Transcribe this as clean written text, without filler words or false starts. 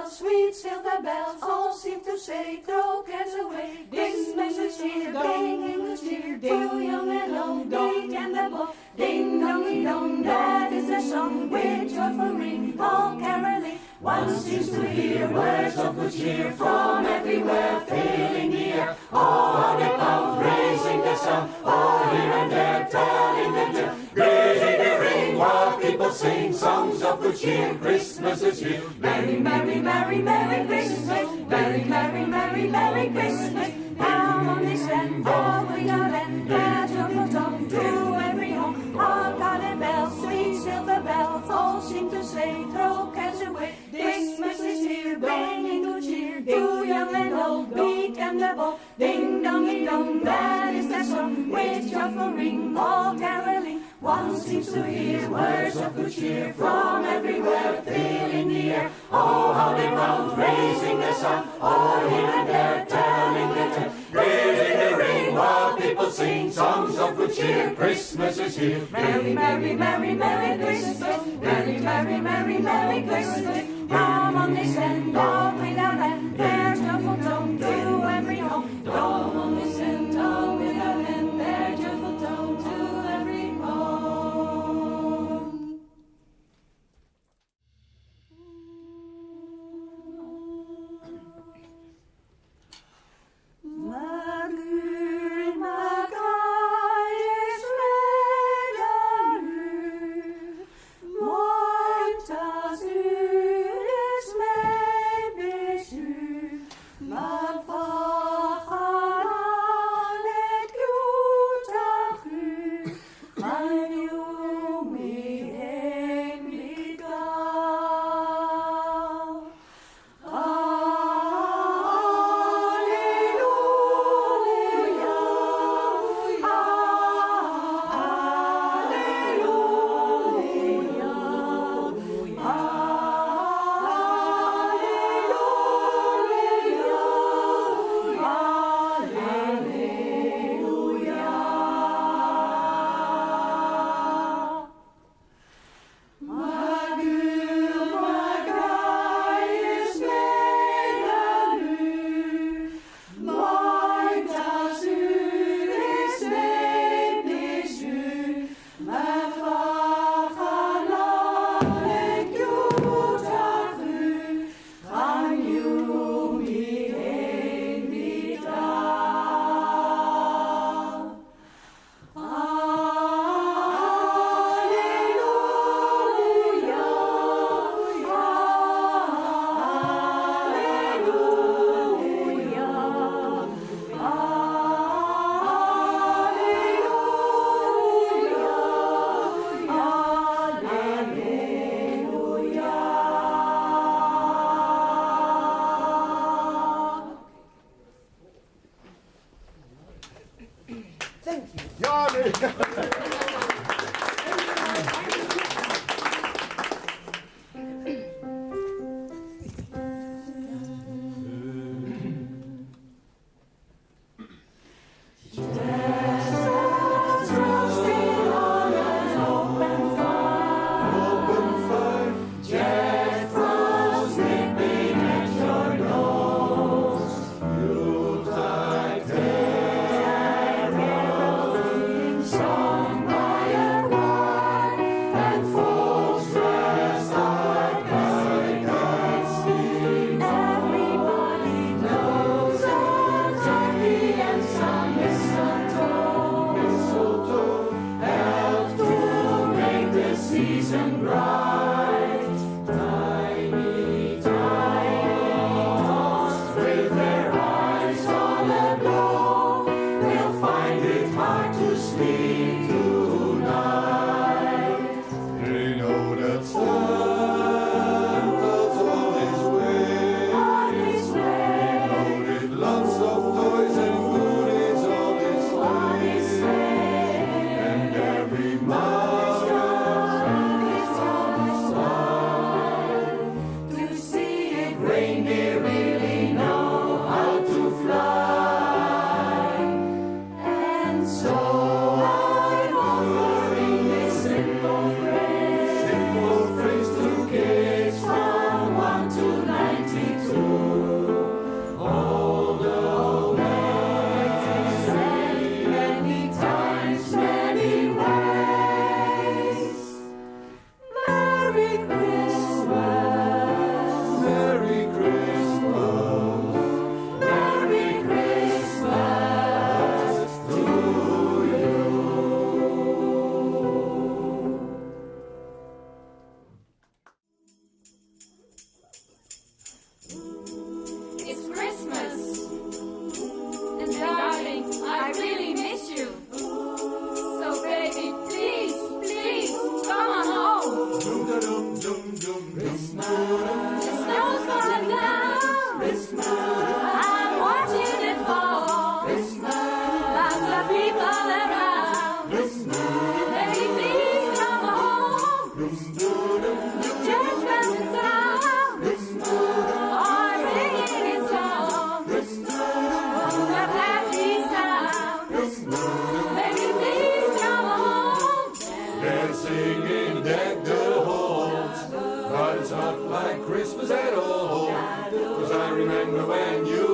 Sweet silver bells all seem to say, throw cares away. This message here, bringing good cheer to young and old, big and the bold. Ding dong dong, that is the song with joyful ring, all caroling. One seems to hear words of good cheer from everywhere, filling the air. All on the cloud, raising the sound, all here and there, telling the tale. Raising the ring while people sing songs of good cheer. Christmas is here. Merry, merry, merry, merry Christmas. Merry, merry, merry, merry Christmas. Down on this land, all we are land, there's joyful tone to every home. All garden bells, sweet silver bells, all seem to say, throw cares away. Christmas is here, bringing good cheer to young and old, big and the bold. Ding dong dong, that is the song with joyful ring, all caroling. One seems to hear words of good cheer from everywhere, filling the air. Oh, how they round, raising the sound, all here and there, telling the tale. Raising the ring while people sing songs of good cheer. Christmas is here. Merry, merry, merry, merry Christmas. Merry, merry, merry, merry Christmas. Down on this land, all without end, there's joyful tone to every home. Down on this land, all without end, there's joyful tone to every home. Moin, tas ur is Season bright, tiny, tiny tots with their eyes all aglow, they'll find it hard to sleep tonight. They know that Santa's on his way, On his way, loaded lots of toys and goodies on his on his sleigh, sleigh, and every mouse reindeer really know how to fly, and so I'm offering this simple phrase to kids from 1 to 92. All the ways and many times, many ways. Merry Christmas. Merry Christmas, Merry Christmas to you. It's Christmas, and darling, I really miss you. So baby, please, please, come on home. dum da dum dum dum The snow's falling down. I'm watching it fall. Lots of people around. Baby, please come home. The church bells in town are ringing its song. That happy sound. Baby, please come home. They're singing deck the halls, but it's not like Christmas at all. 'Cause I remember when you